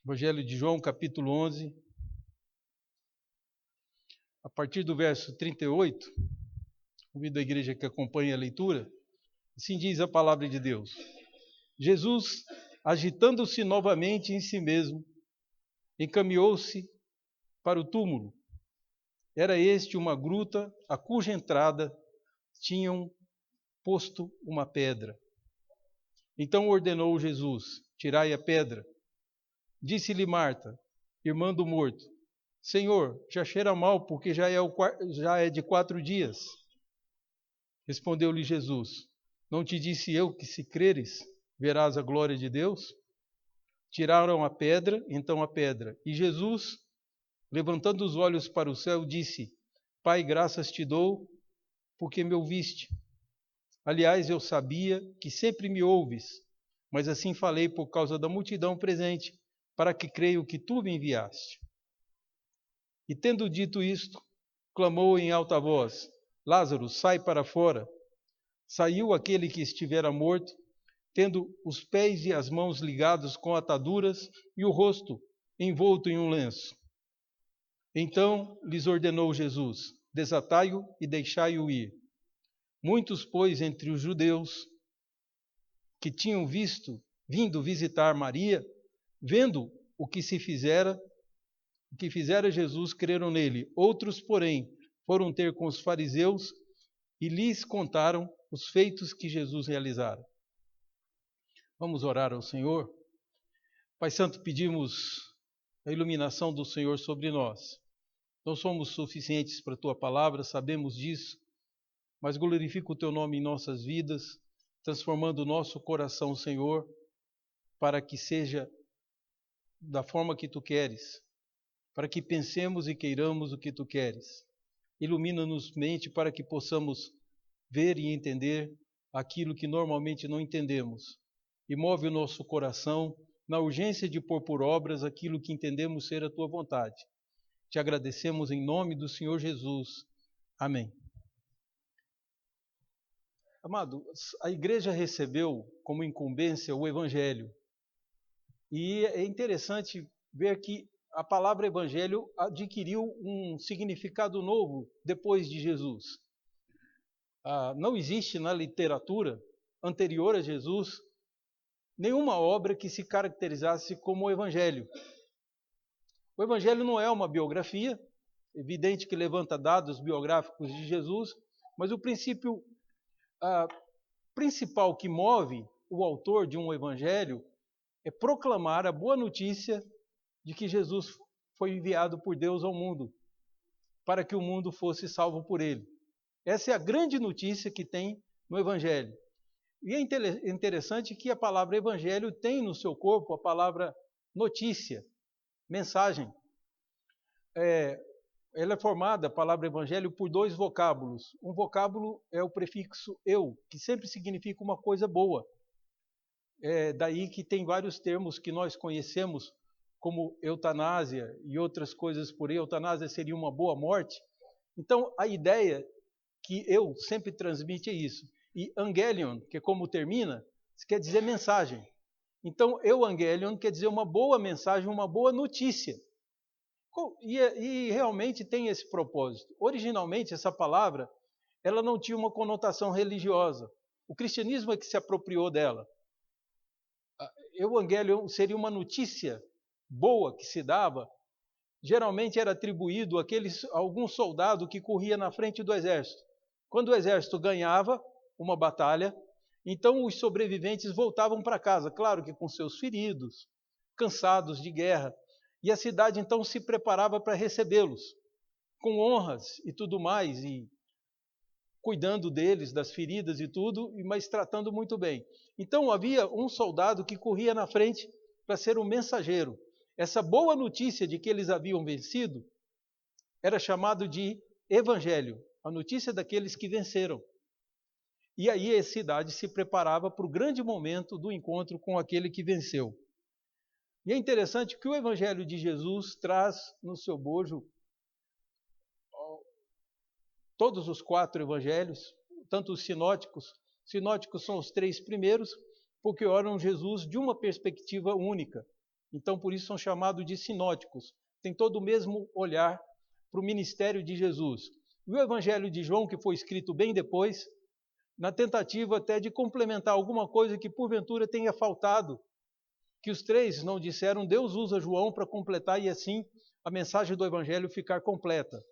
Evangelho de João, capítulo 11, a partir do verso 38, convido a igreja que acompanhe a leitura, assim diz a palavra de Deus. Jesus, agitando-se novamente em si mesmo, encaminhou-se para o túmulo. Era este uma gruta a cuja entrada tinham posto uma pedra. Então ordenou Jesus: tirai a pedra. Disse-lhe Marta, irmã do morto: Senhor, já cheira mal, porque já é de 4 dias. Respondeu-lhe Jesus: não te disse eu que, se creres, verás a glória de Deus? Tiraram a pedra, e Jesus, levantando os olhos para o céu, disse: Pai, graças te dou, porque me ouviste. Aliás, eu sabia que sempre me ouves, mas assim falei por causa da multidão presente, para que creio que tu me enviaste. E tendo dito isto, clamou em alta voz: Lázaro, sai para fora. Saiu aquele que estivera morto, tendo os pés e as mãos ligados com ataduras e o rosto envolto em um lenço. Então lhes ordenou Jesus: desatai-o e deixai-o ir. Muitos, pois, entre os judeus que tinham vindo visitar Maria, vendo o que fizera Jesus, creram nele. Outros, porém, foram ter com os fariseus e lhes contaram os feitos que Jesus realizara. Vamos orar ao Senhor. Pai Santo, pedimos a iluminação do Senhor sobre nós. Não somos suficientes para a Tua palavra, sabemos disso, mas glorifica o Teu nome em nossas vidas, transformando o nosso coração, Senhor, para que seja da forma que Tu queres, para que pensemos e queiramos o que Tu queres. Ilumina-nos mente para que possamos ver e entender aquilo que normalmente não entendemos. E move o nosso coração na urgência de pôr por obras aquilo que entendemos ser a Tua vontade. Te agradecemos em nome do Senhor Jesus. Amém. Amado, a igreja recebeu como incumbência o Evangelho. E é interessante ver que a palavra Evangelho adquiriu um significado novo depois de Jesus. Não existe na literatura anterior a Jesus nenhuma obra que se caracterizasse como o Evangelho. O Evangelho não é uma biografia, evidente que levanta dados biográficos de Jesus, mas o princípio principal que move o autor de um Evangelho é proclamar a boa notícia de que Jesus foi enviado por Deus ao mundo, para que o mundo fosse salvo por ele. Essa é a grande notícia que tem no Evangelho. E é interessante que a palavra Evangelho tem no seu corpo a palavra notícia, mensagem. Ela é formada, a palavra Evangelho, por 2 vocábulos. Um vocábulo é o prefixo eu, que sempre significa uma coisa boa. É daí que tem vários termos que nós conhecemos, como eutanásia e outras coisas por aí. Eutanásia seria uma boa morte. Então, a ideia que eu sempre transmite é isso. E angelion, que é como termina, quer dizer mensagem. Então, euangelion quer dizer uma boa mensagem, uma boa notícia. E realmente tem esse propósito. Originalmente, essa palavra, ela não tinha uma conotação religiosa. O cristianismo é que se apropriou dela. Euangelion seria uma notícia boa que se dava, geralmente era atribuído a algum soldado que corria na frente do exército. Quando o exército ganhava uma batalha, então os sobreviventes voltavam para casa, claro que com seus feridos, cansados de guerra, e a cidade então se preparava para recebê-los, com honras e tudo mais, e cuidando deles, das feridas e tudo, mas tratando muito bem. Então havia um soldado que corria na frente para ser um mensageiro. Essa boa notícia de que eles haviam vencido era chamado de Evangelho, a notícia daqueles que venceram. E aí a cidade se preparava para o grande momento do encontro com aquele que venceu. E é interessante que o Evangelho de Jesus traz no seu bojo todos os 4 evangelhos, tanto os sinóticos. Sinóticos são os 3 primeiros, porque olham Jesus de uma perspectiva única. Então, por isso são chamados de sinóticos. Tem todo o mesmo olhar para o ministério de Jesus. E o Evangelho de João, que foi escrito bem depois, na tentativa até de complementar alguma coisa que porventura tenha faltado, que os três não disseram, Deus usa João para completar e assim a mensagem do Evangelho ficar completa.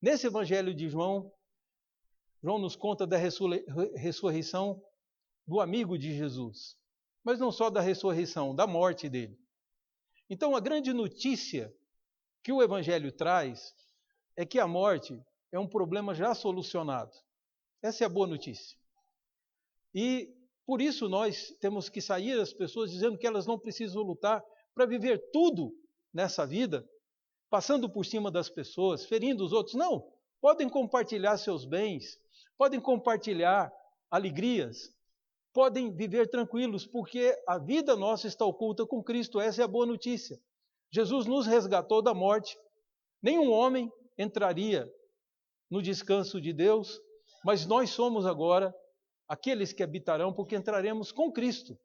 Nesse Evangelho de João, João nos conta da ressurreição do amigo de Jesus, mas não só da ressurreição, da morte dele. Então, a grande notícia que o Evangelho traz é que a morte é um problema já solucionado. Essa é a boa notícia. E por isso nós temos que sair as pessoas dizendo que elas não precisam lutar para viver tudo nessa vida, passando por cima das pessoas, ferindo os outros. Não, podem compartilhar seus bens, podem compartilhar alegrias, podem viver tranquilos, porque a vida nossa está oculta com Cristo. Essa é a boa notícia. Jesus nos resgatou da morte. Nenhum homem entraria no descanso de Deus, mas nós somos agora aqueles que habitarão, porque entraremos com Cristo.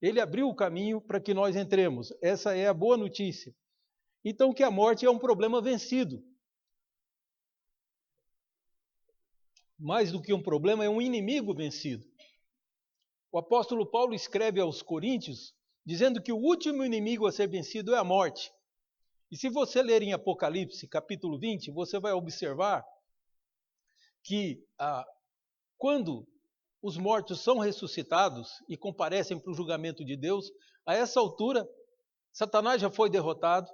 Ele abriu o caminho para que nós entremos. Essa é a boa notícia. Então, que a morte é um problema vencido. Mais do que um problema, é um inimigo vencido. O apóstolo Paulo escreve aos Coríntios, dizendo que o último inimigo a ser vencido é a morte. E se você ler em Apocalipse, capítulo 20, você vai observar que quando os mortos são ressuscitados e comparecem para o julgamento de Deus, a essa altura, Satanás já foi derrotado,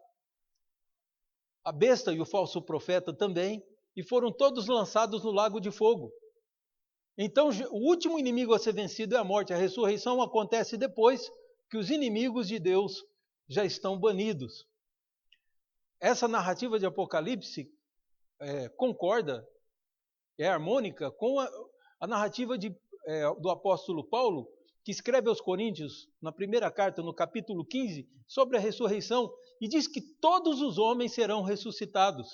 a besta e o falso profeta também, e foram todos lançados no lago de fogo. Então, o último inimigo a ser vencido é a morte. A ressurreição acontece depois que os inimigos de Deus já estão banidos. Essa narrativa de Apocalipse concorda, é harmônica com a narrativa do apóstolo Paulo, que escreve aos Coríntios, na primeira carta, no capítulo 15, sobre a ressurreição, e diz que todos os homens serão ressuscitados.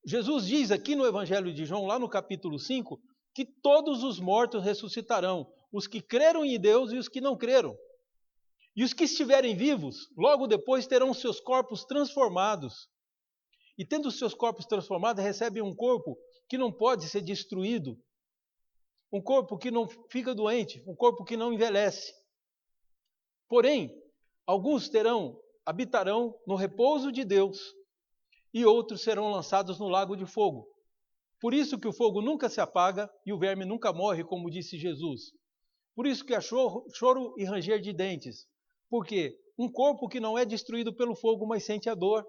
Jesus diz aqui no Evangelho de João, lá no capítulo 5, que todos os mortos ressuscitarão, os que creram em Deus e os que não creram. E os que estiverem vivos, logo depois terão seus corpos transformados. E tendo seus corpos transformados, recebem um corpo que não pode ser destruído, um corpo que não fica doente, um corpo que não envelhece. Porém, alguns habitarão no repouso de Deus e outros serão lançados no lago de fogo. Por isso que o fogo nunca se apaga e o verme nunca morre, como disse Jesus. Por isso que há choro e ranger de dentes. Porque um corpo que não é destruído pelo fogo, mas sente a dor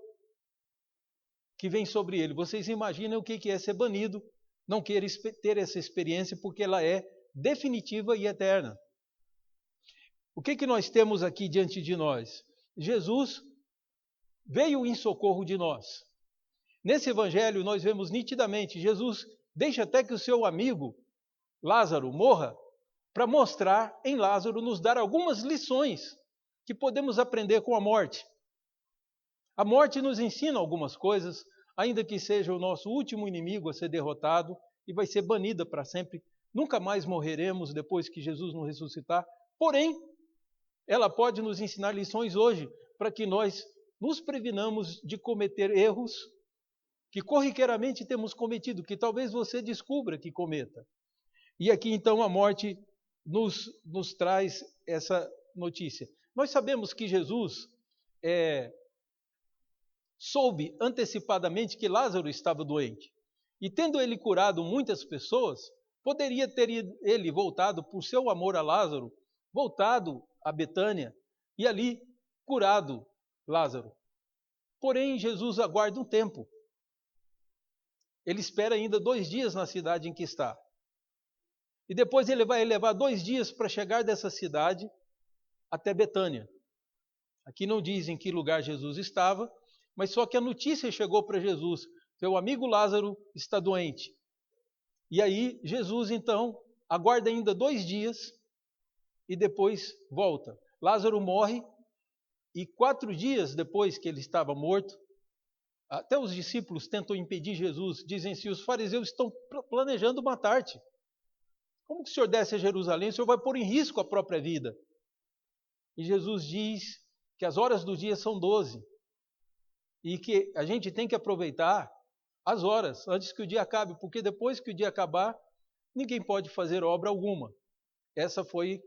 que vem sobre ele. Vocês imaginam o que é ser banido, não querer ter essa experiência, porque ela é definitiva e eterna. O que nós temos aqui diante de nós? Jesus veio em socorro de nós. Nesse evangelho nós vemos nitidamente, Jesus deixa até que o seu amigo Lázaro morra, para mostrar em Lázaro, nos dar algumas lições que podemos aprender com a morte. A morte nos ensina algumas coisas, ainda que seja o nosso último inimigo a ser derrotado e vai ser banida para sempre. Nunca mais morreremos depois que Jesus nos ressuscitar. Porém, ela pode nos ensinar lições hoje para que nós nos previnamos de cometer erros que corriqueiramente temos cometido, que talvez você descubra que cometa. E aqui então a morte nos traz essa notícia. Nós sabemos que Jesus soube antecipadamente que Lázaro estava doente. E tendo ele curado muitas pessoas, poderia ter ele voltado por seu amor a Lázaro, voltado a Betânia e ali curado Lázaro. Porém, Jesus aguarda um tempo. Ele espera ainda 2 dias na cidade em que está. E depois ele vai levar 2 dias para chegar dessa cidade até Betânia. Aqui não diz em que lugar Jesus estava, mas só que a notícia chegou para Jesus: seu amigo Lázaro está doente. E aí Jesus então aguarda ainda 2 dias e depois volta. Lázaro morre e 4 dias depois que ele estava morto, até os discípulos tentam impedir Jesus, dizem assim: os fariseus estão planejando matar-te. Como que o senhor desce a Jerusalém? O senhor vai pôr em risco a própria vida. E Jesus diz que as horas do dia são 12 e que a gente tem que aproveitar as horas antes que o dia acabe, porque depois que o dia acabar, ninguém pode fazer obra alguma. Essa foi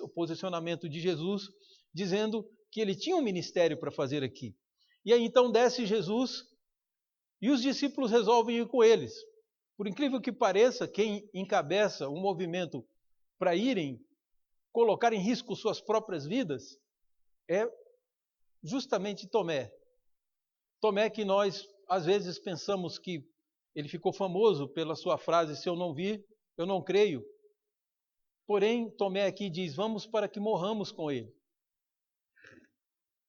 o posicionamento de Jesus, dizendo que ele tinha um ministério para fazer aqui. E aí então desce Jesus e os discípulos resolvem ir com eles. Por incrível que pareça, quem encabeça um movimento para irem colocar em risco suas próprias vidas é justamente Tomé. Tomé, que nós às vezes pensamos que ele ficou famoso pela sua frase: se eu não vir, eu não creio. Porém, Tomé aqui diz: vamos para que morramos com ele.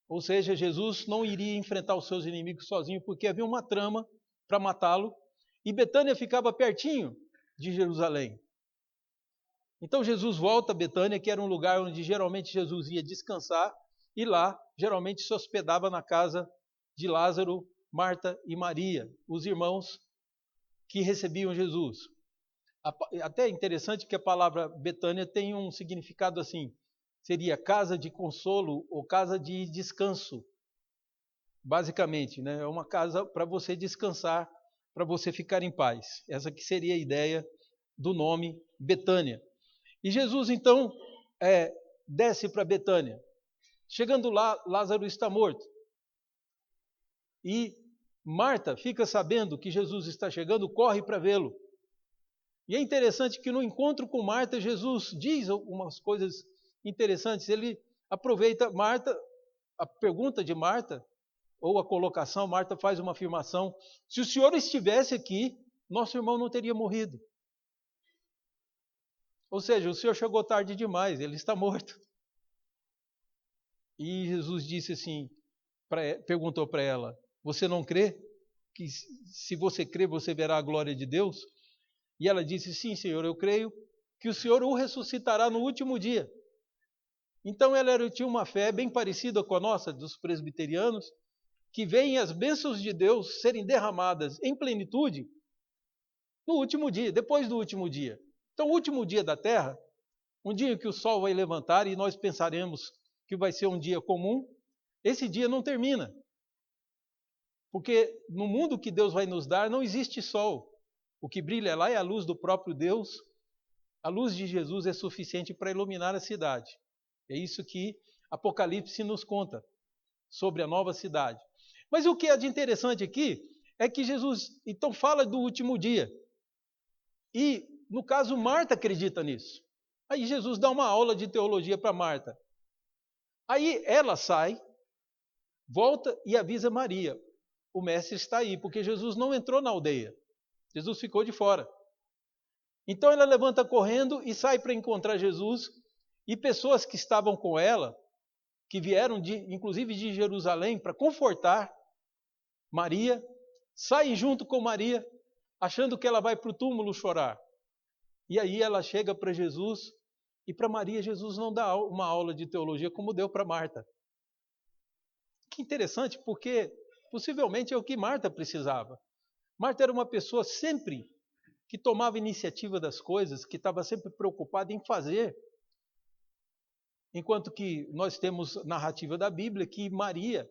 Ou seja, Jesus não iria enfrentar os seus inimigos sozinho, porque havia uma trama para matá-lo, e Betânia ficava pertinho de Jerusalém. Então Jesus volta a Betânia, que era um lugar onde geralmente Jesus ia descansar, e lá geralmente se hospedava na casa de Lázaro, Marta e Maria, os irmãos que recebiam Jesus. Até interessante que a palavra Betânia tem um significado assim, seria casa de consolo ou casa de descanso, basicamente, né? É uma casa para você descansar, para você ficar em paz. Essa que seria a ideia do nome Betânia. E Jesus então desce para Betânia. Chegando lá, Lázaro está morto. E Marta fica sabendo que Jesus está chegando, corre para vê-lo. E é interessante que no encontro com Marta, Jesus diz algumas coisas interessantes. Ele aproveita a pergunta de Marta, ou a colocação. Marta faz uma afirmação: se o Senhor estivesse aqui, nosso irmão não teria morrido. Ou seja, o Senhor chegou tarde demais, ele está morto. E Jesus disse assim, perguntou para ela: você não crê? Que se você crê, você verá a glória de Deus? E ela disse: sim, Senhor, eu creio que o Senhor o ressuscitará no último dia. Então ela tinha uma fé bem parecida com a nossa, dos presbiterianos, que veem as bênçãos de Deus serem derramadas em plenitude no último dia, depois do último dia. Então, o último dia da terra, um dia em que o sol vai levantar e nós pensaremos que vai ser um dia comum, esse dia não termina. Porque no mundo que Deus vai nos dar não existe sol. O que brilha lá é a luz do próprio Deus. A luz de Jesus é suficiente para iluminar a cidade. É isso que Apocalipse nos conta sobre a nova cidade. Mas o que é de interessante aqui é que Jesus então fala do último dia. E, no caso, Marta acredita nisso. Aí Jesus dá uma aula de teologia para Marta. Aí ela sai, volta e avisa Maria: o mestre está aí, porque Jesus não entrou na aldeia. Jesus ficou de fora. Então ela levanta correndo e sai para encontrar Jesus, e pessoas que estavam com ela, que vieram inclusive de Jerusalém para confortar Maria, saem junto com Maria, achando que ela vai para o túmulo chorar. E aí ela chega para Jesus, e para Maria Jesus não dá uma aula de teologia como deu para Marta. Que interessante, porque possivelmente é o que Marta precisava. Marta era uma pessoa sempre que tomava iniciativa das coisas, que estava sempre preocupada em fazer. Enquanto que nós temos narrativa da Bíblia que Maria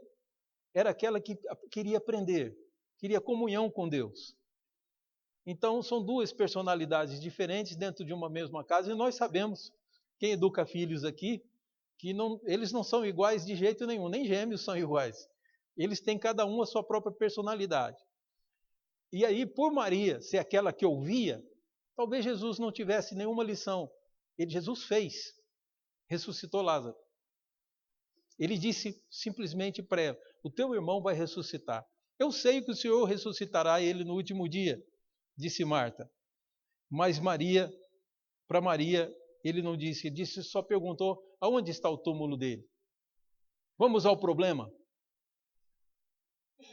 era aquela que queria aprender, queria comunhão com Deus. Então são duas personalidades diferentes dentro de uma mesma casa, e nós sabemos, quem educa filhos aqui, que eles não são iguais de jeito nenhum, nem gêmeos são iguais. Eles têm cada um a sua própria personalidade. E aí, por Maria ser aquela que ouvia, talvez Jesus não tivesse nenhuma lição. Jesus fez, ressuscitou Lázaro. Ele disse simplesmente para ela: o teu irmão vai ressuscitar. Eu sei que o Senhor ressuscitará ele no último dia, disse Marta. Mas para Maria, ele não disse, só perguntou: aonde está o túmulo dele? Vamos ao problema.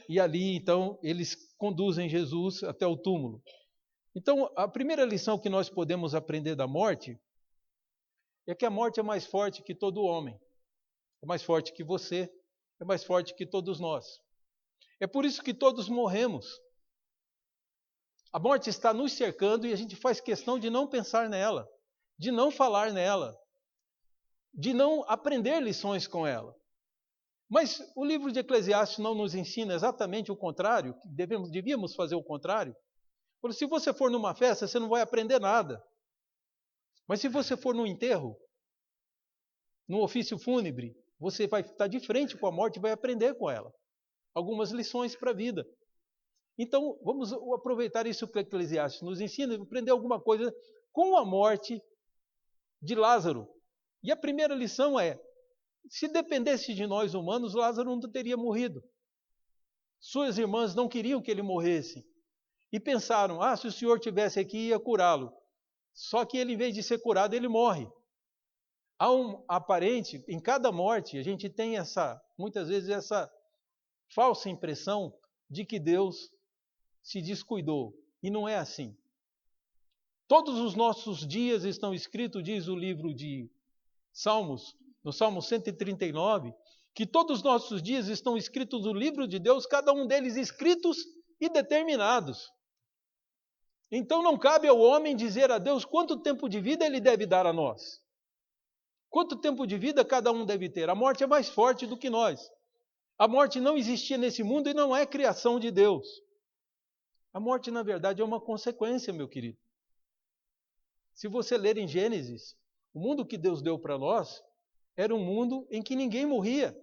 E ali, então, eles conduzem Jesus até o túmulo. Então, a primeira lição que nós podemos aprender da morte é que a morte é mais forte que todo homem. É mais forte que você, é mais forte que todos nós. É por isso que todos morremos. A morte está nos cercando e a gente faz questão de não pensar nela, de não falar nela. de não aprender lições com ela. Mas o livro de Eclesiastes não nos ensina exatamente o contrário, que devíamos fazer o contrário. Porque se você for numa festa, você não vai aprender nada. Mas se você for num enterro, num ofício fúnebre, você vai estar de frente com a morte e vai aprender com ela algumas lições para a vida. Então, vamos aproveitar isso que o Eclesiastes nos ensina e aprender alguma coisa com a morte de Lázaro. E a primeira lição é: se dependesse de nós humanos, Lázaro não teria morrido. Suas irmãs não queriam que ele morresse. E pensaram, se o Senhor estivesse aqui, ia curá-lo. Só que ele, em vez de ser curado, ele morre. Há um aparente, em cada morte, a gente tem muitas vezes essa falsa impressão de que Deus se descuidou. E não é assim. Todos os nossos dias estão escritos, diz o livro de Salmos, no Salmo 139, que todos os nossos dias estão escritos no livro de Deus, cada um deles escritos e determinados. Então não cabe ao homem dizer a Deus quanto tempo de vida ele deve dar a nós. Quanto tempo de vida cada um deve ter. A morte é mais forte do que nós. A morte não existia nesse mundo e não é criação de Deus. A morte, na verdade, é uma consequência, meu querido. Se você ler em Gênesis, o mundo que Deus deu para nós era um mundo em que ninguém morria.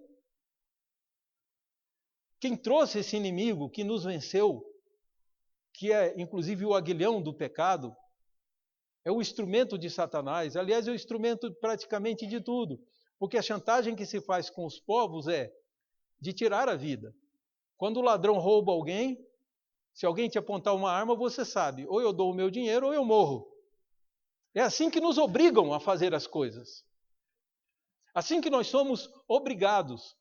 Quem trouxe esse inimigo que nos venceu, que é inclusive o aguilhão do pecado, é o instrumento de Satanás. Aliás, é o instrumento praticamente de tudo. Porque a chantagem que se faz com os povos é de tirar a vida. Quando o ladrão rouba alguém, se alguém te apontar uma arma, você sabe, ou eu dou o meu dinheiro ou eu morro. É assim que nos obrigam a fazer as coisas. Assim que nós somos obrigados.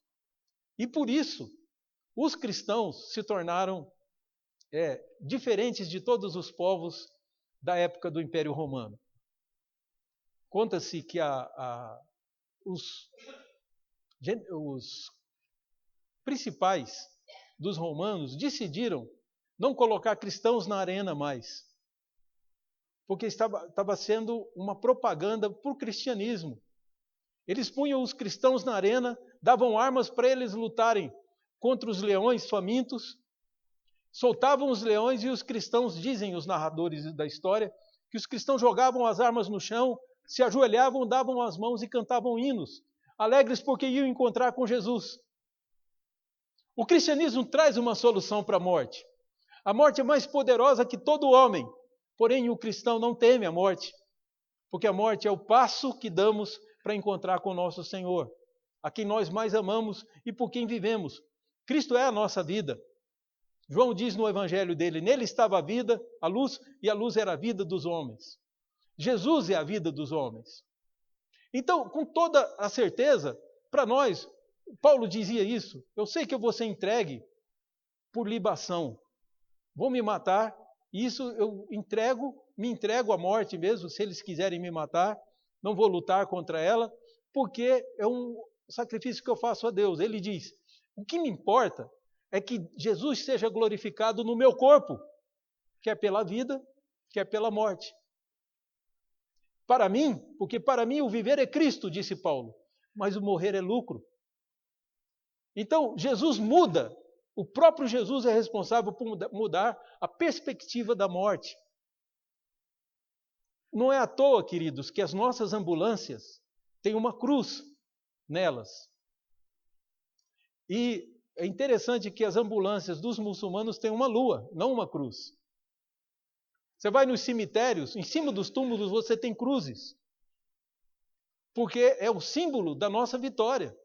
E por isso, os cristãos se tornaram diferentes de todos os povos da época do Império Romano. Conta-se que os principais dos romanos decidiram não colocar cristãos na arena mais, porque estava sendo uma propaganda para o cristianismo. Eles punham os cristãos na arena, davam armas para eles lutarem contra os leões famintos, soltavam os leões e os cristãos, dizem os narradores da história, que os cristãos jogavam as armas no chão, se ajoelhavam, davam as mãos e cantavam hinos, alegres porque iam encontrar com Jesus. O cristianismo traz uma solução para a morte. A morte é mais poderosa que todo homem, porém o cristão não teme a morte, porque a morte é o passo que damos para encontrar com o nosso Senhor, a quem nós mais amamos e por quem vivemos. Cristo é a nossa vida. João diz no evangelho dele, nele estava a vida, a luz, e a luz era a vida dos homens. Jesus é a vida dos homens. Então, com toda a certeza, para nós, Paulo dizia isso, eu sei que eu vou ser entregue por libação, vou me matar, e isso eu me entrego à morte mesmo, se eles quiserem me matar, não vou lutar contra ela, porque é um sacrifício que eu faço a Deus. Ele diz, o que me importa é que Jesus seja glorificado no meu corpo, quer pela vida, quer pela morte. Para mim, porque para mim o viver é Cristo, disse Paulo, mas o morrer é lucro. Então, Jesus muda, o próprio Jesus é responsável por mudar a perspectiva da morte. Não é à toa, queridos, que as nossas ambulâncias têm uma cruz nelas. E é interessante que as ambulâncias dos muçulmanos têm uma lua, não uma cruz. Você vai nos cemitérios, em cima dos túmulos você tem cruzes. Porque é o símbolo da nossa vitória.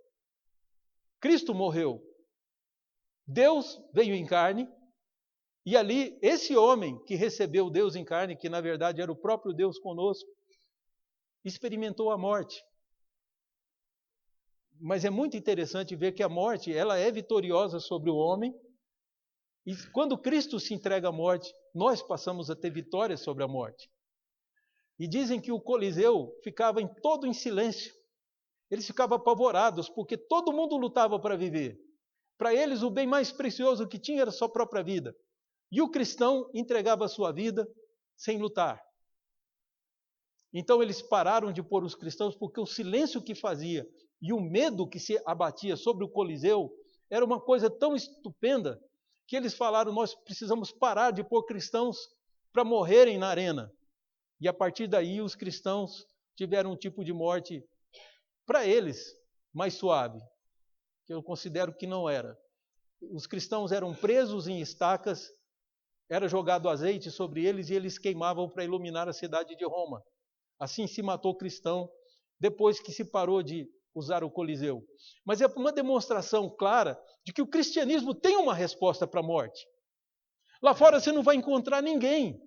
Cristo morreu. Deus veio em carne. E ali, esse homem que recebeu Deus em carne, que na verdade era o próprio Deus conosco, experimentou a morte. Mas é muito interessante ver que a morte, ela é vitoriosa sobre o homem. E quando Cristo se entrega à morte, nós passamos a ter vitória sobre a morte. E dizem que o Coliseu ficava todo em silêncio. Eles ficavam apavorados, porque todo mundo lutava para viver. Para eles, o bem mais precioso que tinha era a sua própria vida. E o cristão entregava a sua vida sem lutar. Então eles pararam de pôr os cristãos porque o silêncio que fazia e o medo que se abatia sobre o Coliseu era uma coisa tão estupenda que eles falaram: nós precisamos parar de pôr cristãos para morrerem na arena. E a partir daí os cristãos tiveram um tipo de morte, para eles, mais suave, que eu considero que não era. Os cristãos eram presos em estacas, era jogado azeite sobre eles e eles queimavam para iluminar a cidade de Roma. Assim se matou cristão, depois que se parou de usar o Coliseu. Mas é uma demonstração clara de que o cristianismo tem uma resposta para a morte. Lá fora você não vai encontrar ninguém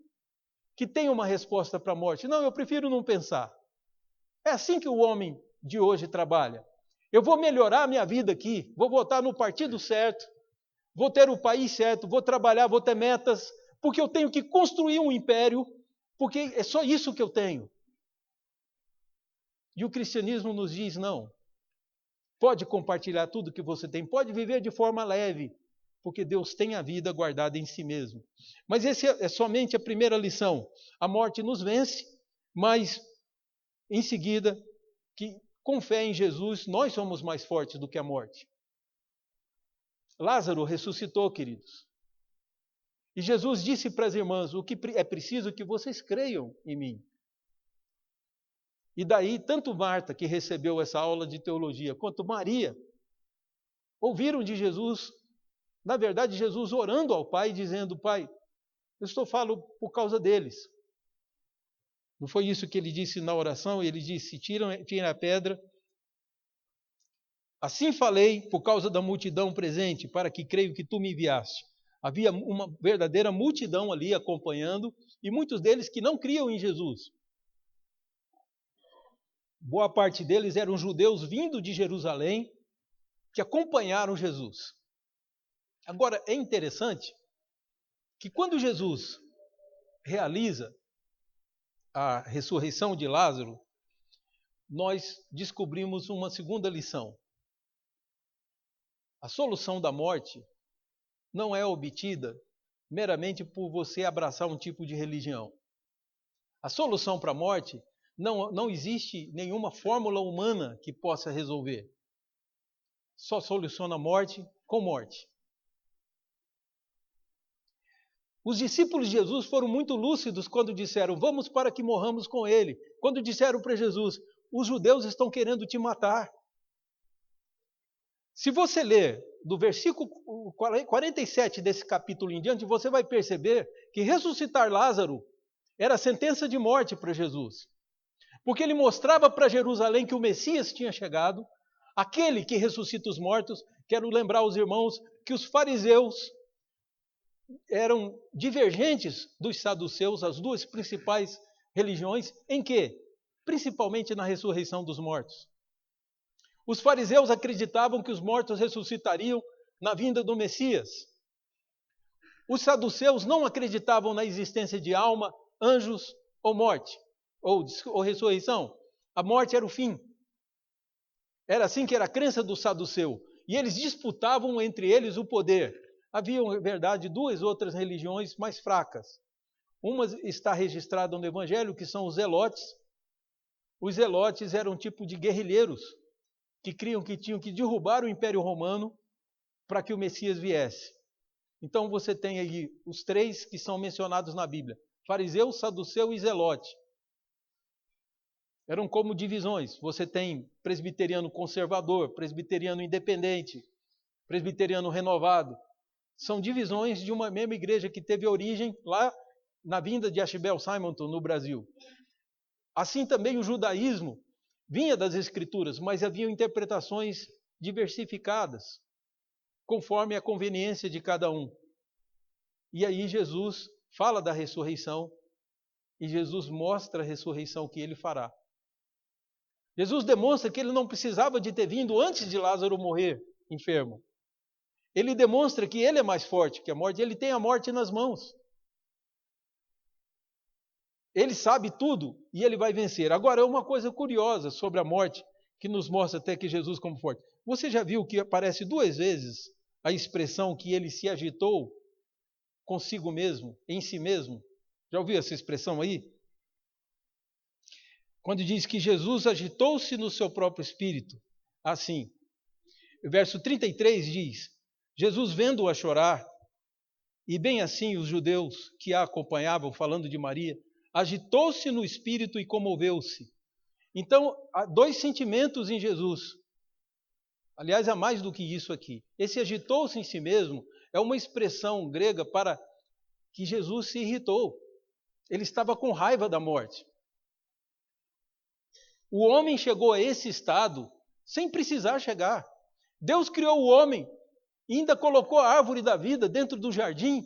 que tenha uma resposta para a morte. Não, eu prefiro não pensar. É assim que o homem de hoje trabalha. Eu vou melhorar a minha vida aqui, vou votar no partido certo, vou ter o país certo, vou trabalhar, vou ter metas, porque eu tenho que construir um império, porque é só isso que eu tenho. E o cristianismo nos diz: não, pode compartilhar tudo que você tem, pode viver de forma leve, porque Deus tem a vida guardada em si mesmo. Mas essa é somente a primeira lição. A morte nos vence, mas em seguida, que com fé em Jesus, nós somos mais fortes do que a morte. Lázaro ressuscitou, queridos. E Jesus disse para as irmãs: o que é preciso que vocês creiam em mim. E daí, tanto Marta, que recebeu essa aula de teologia, quanto Maria, ouviram de Jesus, na verdade, Jesus orando ao Pai, dizendo: Pai, eu falo por causa deles. Não foi isso que ele disse na oração? Ele disse: tirem a pedra. Assim falei por causa da multidão presente, para que creio que tu me enviaste. Havia uma verdadeira multidão ali acompanhando, e muitos deles que não criam em Jesus. Boa parte deles eram judeus vindo de Jerusalém, que acompanharam Jesus. Agora, é interessante que quando Jesus realiza a ressurreição de Lázaro, nós descobrimos uma segunda lição. A solução da morte não é obtida meramente por você abraçar um tipo de religião. A solução para a morte não existe nenhuma fórmula humana que possa resolver. Só soluciona a morte com morte. Os discípulos de Jesus foram muito lúcidos quando disseram: vamos para que morramos com ele. Quando disseram para Jesus: os judeus estão querendo te matar. Se você ler do versículo 47 desse capítulo em diante, você vai perceber que ressuscitar Lázaro era sentença de morte para Jesus. Porque ele mostrava para Jerusalém que o Messias tinha chegado, aquele que ressuscita os mortos. Quero lembrar aos irmãos que os fariseus eram divergentes dos saduceus, as duas principais religiões, em quê? Principalmente na ressurreição dos mortos. Os fariseus acreditavam que os mortos ressuscitariam na vinda do Messias. Os saduceus não acreditavam na existência de alma, anjos ou morte, ou ressurreição. A morte era o fim. Era assim que era a crença do saduceu. E eles disputavam entre eles o poder. Havia, na verdade, duas outras religiões mais fracas. Uma está registrada no Evangelho, que são os zelotes. Os zelotes eram um tipo de guerrilheiros que criam que tinham que derrubar o Império Romano para que o Messias viesse. Então você tem aí os três que são mencionados na Bíblia: fariseu, saduceu e zelote. Eram como divisões. Você tem presbiteriano conservador, presbiteriano independente, presbiteriano renovado. São divisões de uma mesma igreja que teve origem lá na vinda de Ashbel Simonton no Brasil. Assim também o judaísmo vinha das Escrituras, mas havia interpretações diversificadas, conforme a conveniência de cada um. E aí Jesus fala da ressurreição, e Jesus mostra a ressurreição que ele fará. Jesus demonstra que ele não precisava de ter vindo antes de Lázaro morrer enfermo. Ele demonstra que ele é mais forte que a morte, ele tem a morte nas mãos. Ele sabe tudo e ele vai vencer. Agora, é uma coisa curiosa sobre a morte, que nos mostra até que Jesus como forte. Você já viu que aparece duas vezes a expressão que ele se agitou consigo mesmo, em si mesmo? Já ouviu essa expressão aí? quando diz que Jesus agitou-se no seu próprio espírito, assim. O verso 33 diz: Jesus vendo-a chorar, e bem assim os judeus que a acompanhavam, falando de Maria, agitou-se no espírito e comoveu-se. Então, há dois sentimentos em Jesus. Aliás, há mais do que isso aqui. Esse agitou-se em si mesmo é uma expressão grega para que Jesus se irritou. Ele estava com raiva da morte. O homem chegou a esse estado sem precisar chegar. Deus criou o homem e ainda colocou a árvore da vida dentro do jardim.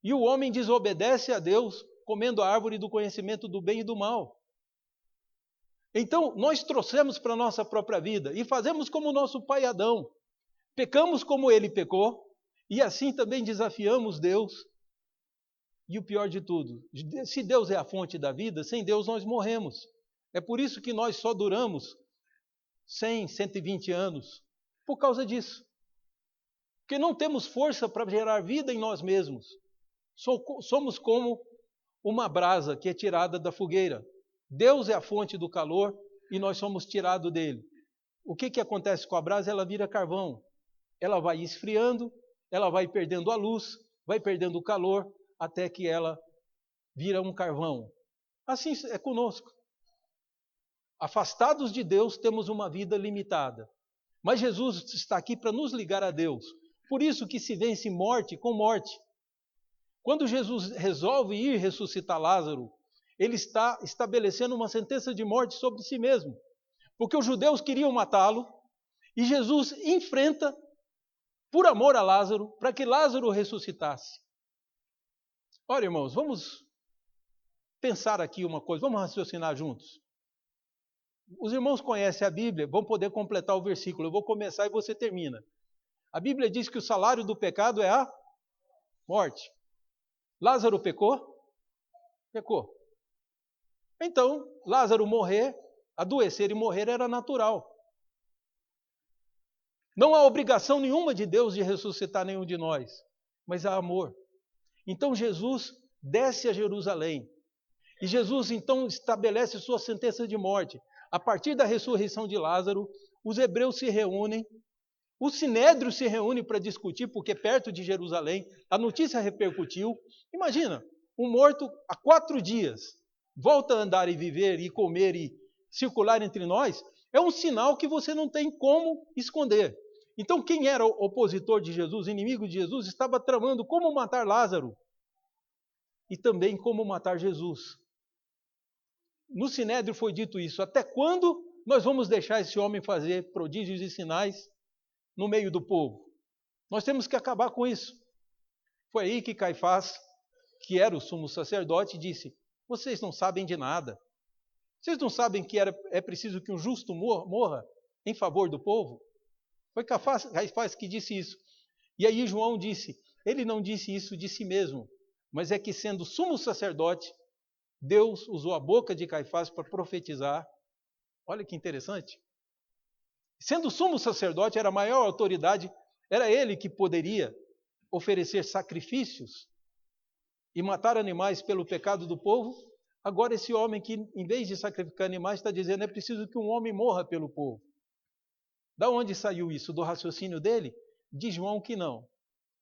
E o homem desobedece a Deus, comendo a árvore do conhecimento do bem e do mal. Então, nós trouxemos para a nossa própria vida e fazemos como o nosso pai Adão. Pecamos como ele pecou e assim também desafiamos Deus. E o pior de tudo, se Deus é a fonte da vida, sem Deus nós morremos. É por isso que nós só duramos 100, 120 anos, por causa disso. Porque não temos força para gerar vida em nós mesmos. Somos como uma brasa que é tirada da fogueira. Deus é a fonte do calor e nós somos tirados dele. O que acontece com a brasa? Ela vira carvão. Ela vai esfriando, ela vai perdendo a luz, vai perdendo o calor, até que ela vira um carvão. Assim é conosco. Afastados de Deus, temos uma vida limitada. Mas Jesus está aqui para nos ligar a Deus. Por isso que se vence morte com morte. Quando Jesus resolve ir ressuscitar Lázaro, ele está estabelecendo uma sentença de morte sobre si mesmo. Porque os judeus queriam matá-lo, e Jesus enfrenta, por amor a Lázaro, para que Lázaro ressuscitasse. Olha, irmãos, vamos pensar aqui uma coisa, vamos raciocinar juntos. Os irmãos conhecem a Bíblia, vão poder completar o versículo. Eu vou começar e você termina. A Bíblia diz que o salário do pecado é a morte. Lázaro pecou? Pecou. Então, Lázaro morrer, adoecer e morrer era natural. Não há obrigação nenhuma de Deus de ressuscitar nenhum de nós, mas há amor. Então Jesus desce a Jerusalém. E Jesus então estabelece sua sentença de morte. A partir da ressurreição de Lázaro, os hebreus se reúnem, o sinédrio se reúne para discutir, porque perto de Jerusalém a notícia repercutiu. Imagina, um morto há 4 dias, volta a andar e viver e comer e circular entre nós, é um sinal que você não tem como esconder. Então quem era o opositor de Jesus, inimigo de Jesus, estava tramando como matar Lázaro e também como matar Jesus. No Sinédrio foi dito isso: até quando nós vamos deixar esse homem fazer prodígios e sinais no meio do povo? Nós temos que acabar com isso. Foi aí que Caifás, que era o sumo sacerdote, disse: vocês não sabem de nada. Vocês não sabem que é preciso que um justo morra em favor do povo? Foi Caifás que disse isso. E aí João disse, ele não disse isso de si mesmo, mas é que sendo sumo sacerdote, Deus usou a boca de Caifás para profetizar. Olha que interessante. Sendo sumo sacerdote, era a maior autoridade, era ele que poderia oferecer sacrifícios e matar animais pelo pecado do povo. Agora esse homem que, em vez de sacrificar animais, está dizendo, é preciso que um homem morra pelo povo. Da onde saiu isso? Do raciocínio dele? Diz João que não.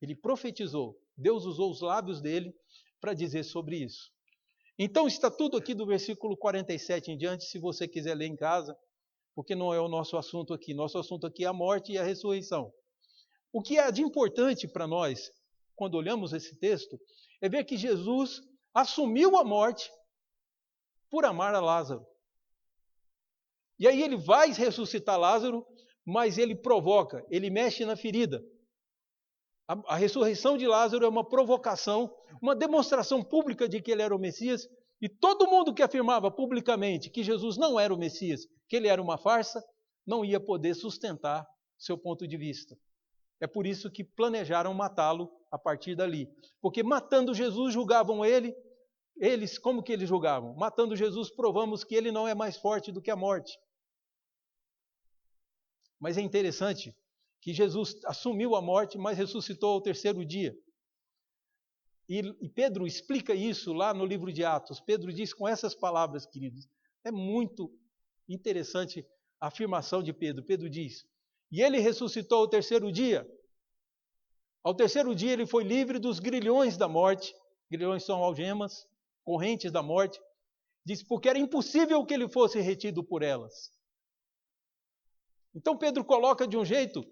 Ele profetizou. Deus usou os lábios dele para dizer sobre isso. Então está tudo aqui do versículo 47 em diante, se você quiser ler em casa, porque não é o nosso assunto aqui. Nosso assunto aqui é a morte e a ressurreição. O que é de importante para nós, quando olhamos esse texto, é ver que Jesus assumiu a morte por amar a Lázaro. E aí ele vai ressuscitar Lázaro, mas ele provoca, ele mexe na ferida. A ressurreição de Lázaro é uma provocação, uma demonstração pública de que ele era o Messias, e todo mundo que afirmava publicamente que Jesus não era o Messias, que ele era uma farsa, não ia poder sustentar seu ponto de vista. É por isso que planejaram matá-lo a partir dali. Porque matando Jesus, julgavam ele. Eles, como que eles julgavam? Matando Jesus, provamos que ele não é mais forte do que a morte. Mas é interessante que Jesus assumiu a morte, mas ressuscitou ao 3º dia. E Pedro explica isso lá no livro de Atos. Pedro diz com essas palavras, queridos: É muito interessante a afirmação de Pedro. Pedro diz: e ele ressuscitou ao terceiro dia. Ao terceiro dia ele foi livre dos grilhões da morte. Grilhões são algemas, correntes da morte. Diz, porque era impossível que ele fosse retido por elas. Então Pedro coloca de um jeito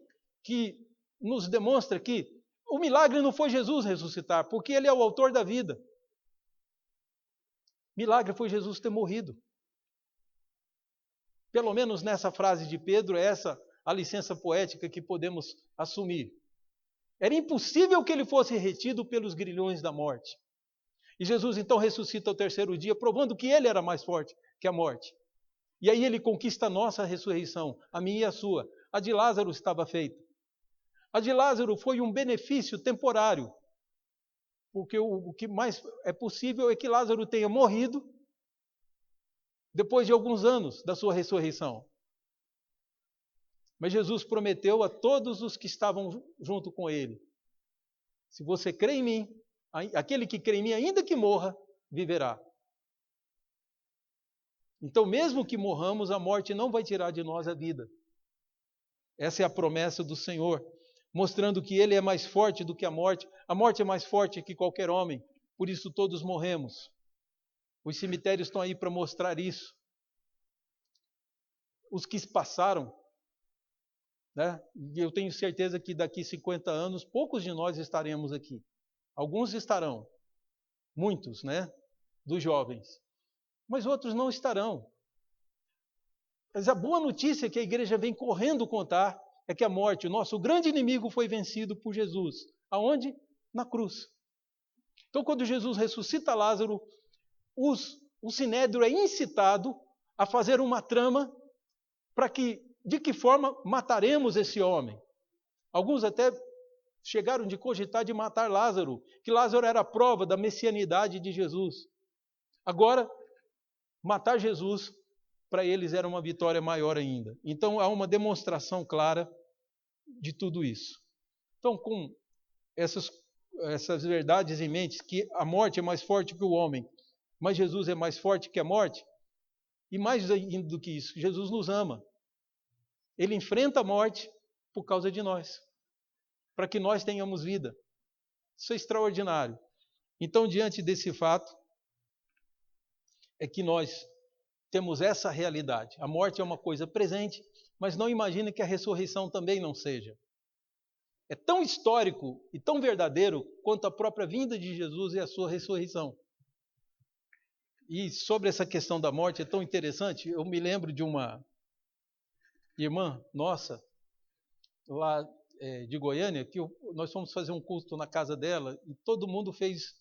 que nos demonstra que o milagre não foi Jesus ressuscitar, porque ele é o autor da vida. Milagre foi Jesus ter morrido. Pelo menos nessa frase de Pedro, essa a licença poética que podemos assumir. Era impossível que ele fosse retido pelos grilhões da morte. E Jesus então ressuscita ao terceiro dia, provando que ele era mais forte que a morte. E aí ele conquista a nossa ressurreição, a minha e a sua. A de Lázaro estava feita. A de Lázaro foi um benefício temporário, porque o que mais é possível é que Lázaro tenha morrido depois de alguns anos da sua ressurreição. Mas Jesus prometeu a todos os que estavam junto com ele: se você crê em mim, aquele que crê em mim, ainda que morra, viverá. Então, mesmo que morramos, a morte não vai tirar de nós a vida. Essa é a promessa do Senhor, mostrando que Ele é mais forte do que a morte. A morte é mais forte que qualquer homem, por isso todos morremos. Os cemitérios estão aí para mostrar isso. Os que passaram, né? E eu tenho certeza que daqui 50 anos, poucos de nós estaremos aqui. Alguns estarão, muitos, né? Dos jovens. Mas outros não estarão. Mas a boa notícia que a igreja vem correndo contar é que a morte, o nosso grande inimigo, foi vencido por Jesus. Aonde? Na cruz. Então, quando Jesus ressuscita Lázaro, o sinédrio é incitado a fazer uma trama para que, de que forma mataremos esse homem. Alguns até chegaram de cogitar de matar Lázaro, que Lázaro era a prova da messianidade de Jesus. Agora, matar Jesus, para eles era uma vitória maior ainda. Então há uma demonstração clara de tudo isso. Então, com essas verdades em mente, que a morte é mais forte que o homem, mas Jesus é mais forte que a morte, e mais ainda do que isso, Jesus nos ama. Ele enfrenta a morte por causa de nós, para que nós tenhamos vida. Isso é extraordinário. Então, diante desse fato, é que nós temos essa realidade. A morte é uma coisa presente, mas não imagine que a ressurreição também não seja. É tão histórico e tão verdadeiro quanto a própria vinda de Jesus e a sua ressurreição. E sobre essa questão da morte é tão interessante, eu me lembro de uma irmã nossa, lá de Goiânia, que nós fomos fazer um culto na casa dela e todo mundo fez,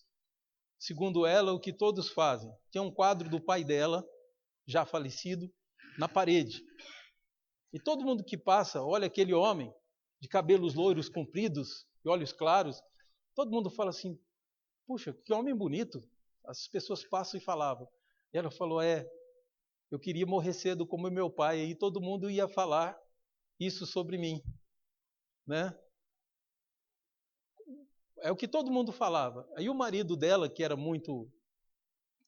segundo ela, o que todos fazem. Tinha um quadro do pai dela, já falecido, na parede. E todo mundo que passa, olha aquele homem de cabelos loiros compridos e olhos claros, todo mundo fala assim, puxa, que homem bonito. As pessoas passam e falavam. E ela falou, eu queria morrer cedo como meu pai. E todo mundo ia falar isso sobre mim. Né? É o que todo mundo falava. Aí o marido dela, que era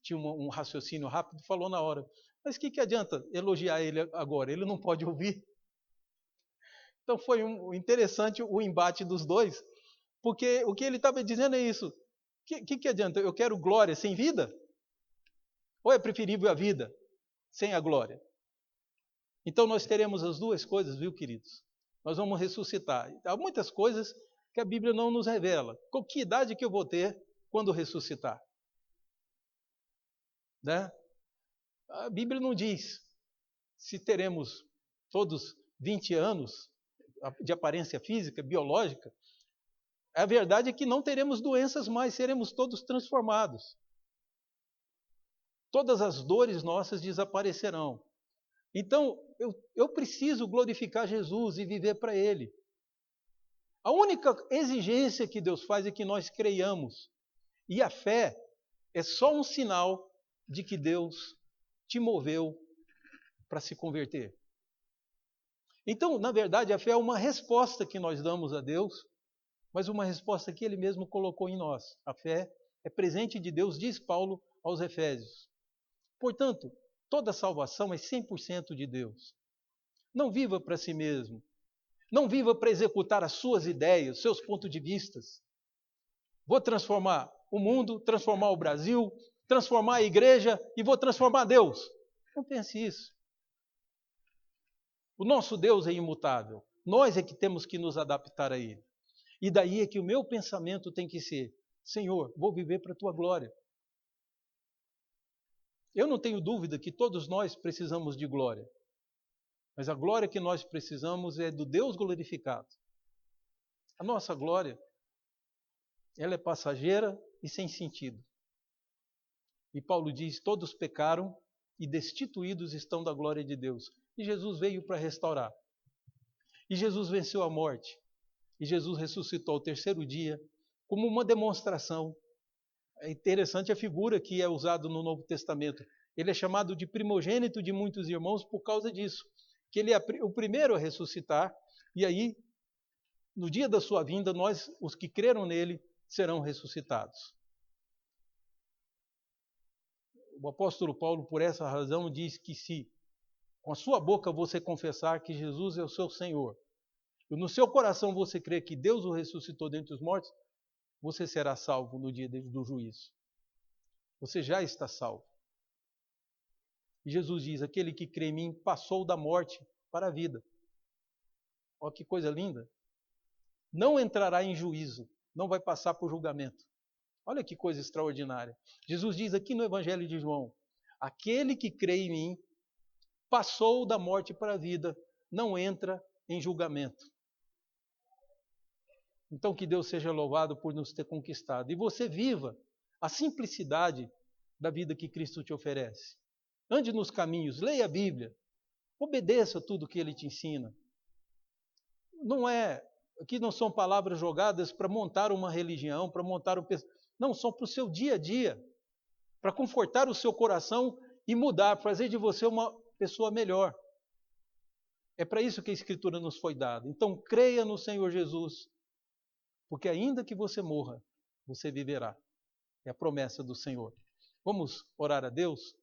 tinha um raciocínio rápido, falou na hora, mas o que adianta elogiar ele agora? Ele não pode ouvir. Então foi interessante o embate dos dois, porque o que ele estava dizendo é isso. O que adianta? Eu quero glória sem vida? Ou é preferível a vida sem a glória? Então nós teremos as duas coisas, viu, queridos? Nós vamos ressuscitar. Há muitas coisas que a Bíblia não nos revela. Com que idade que eu vou ter quando ressuscitar? Né? A Bíblia não diz se teremos todos 20 anos de aparência física, biológica. A verdade é que não teremos doenças mais, seremos todos transformados. Todas as dores nossas desaparecerão. Então, eu preciso glorificar Jesus e viver para Ele. A única exigência que Deus faz é que nós creiamos. E a fé é só um sinal de que Deus te moveu para se converter. Então, na verdade, a fé é uma resposta que nós damos a Deus, mas uma resposta que Ele mesmo colocou em nós. A fé é presente de Deus, diz Paulo aos Efésios. Portanto, Toda salvação é 100% de Deus. Não viva para si mesmo. Não viva para executar as suas ideias, seus pontos de vistas. Vou transformar o mundo, transformar o Brasil, transformar a igreja e vou transformar Deus. Não pense isso. O nosso Deus é imutável. Nós é que temos que nos adaptar a Ele. E daí é que o meu pensamento tem que ser: Senhor, vou viver para a Tua glória. Eu não tenho dúvida que todos nós precisamos de glória. Mas a glória que nós precisamos é do Deus glorificado. A nossa glória, ela é passageira e sem sentido. E Paulo diz: todos pecaram e destituídos estão da glória de Deus. E Jesus veio para restaurar. E Jesus venceu a morte. E Jesus ressuscitou ao terceiro dia como uma demonstração. É interessante a figura que é usada no Novo Testamento. Ele é chamado de primogênito de muitos irmãos por causa disso. Que ele é o primeiro a ressuscitar. E aí, no dia da sua vinda, nós, os que creram nele, serão ressuscitados. O apóstolo Paulo, por essa razão, diz que se com a sua boca você confessar que Jesus é o seu Senhor, e no seu coração você crer que Deus o ressuscitou dentre os mortos, você será salvo no dia do juízo. Você já está salvo. E Jesus diz: aquele que crê em mim passou da morte para a vida. Olha que coisa linda. Não entrará em juízo, não vai passar por julgamento. Olha que coisa extraordinária. Jesus diz aqui no Evangelho de João: aquele que crê em mim passou da morte para a vida, não entra em julgamento. Então que Deus seja louvado por nos ter conquistado. E você viva a simplicidade da vida que Cristo te oferece. Ande nos caminhos, leia a Bíblia, obedeça tudo que Ele te ensina. Aqui não são palavras jogadas para montar uma religião, para montar um... Não, são para o seu dia a dia, para confortar o seu coração e mudar, fazer de você uma pessoa melhor. É para isso que a Escritura nos foi dada. Então creia no Senhor Jesus, porque ainda que você morra, você viverá. É a promessa do Senhor. Vamos orar a Deus?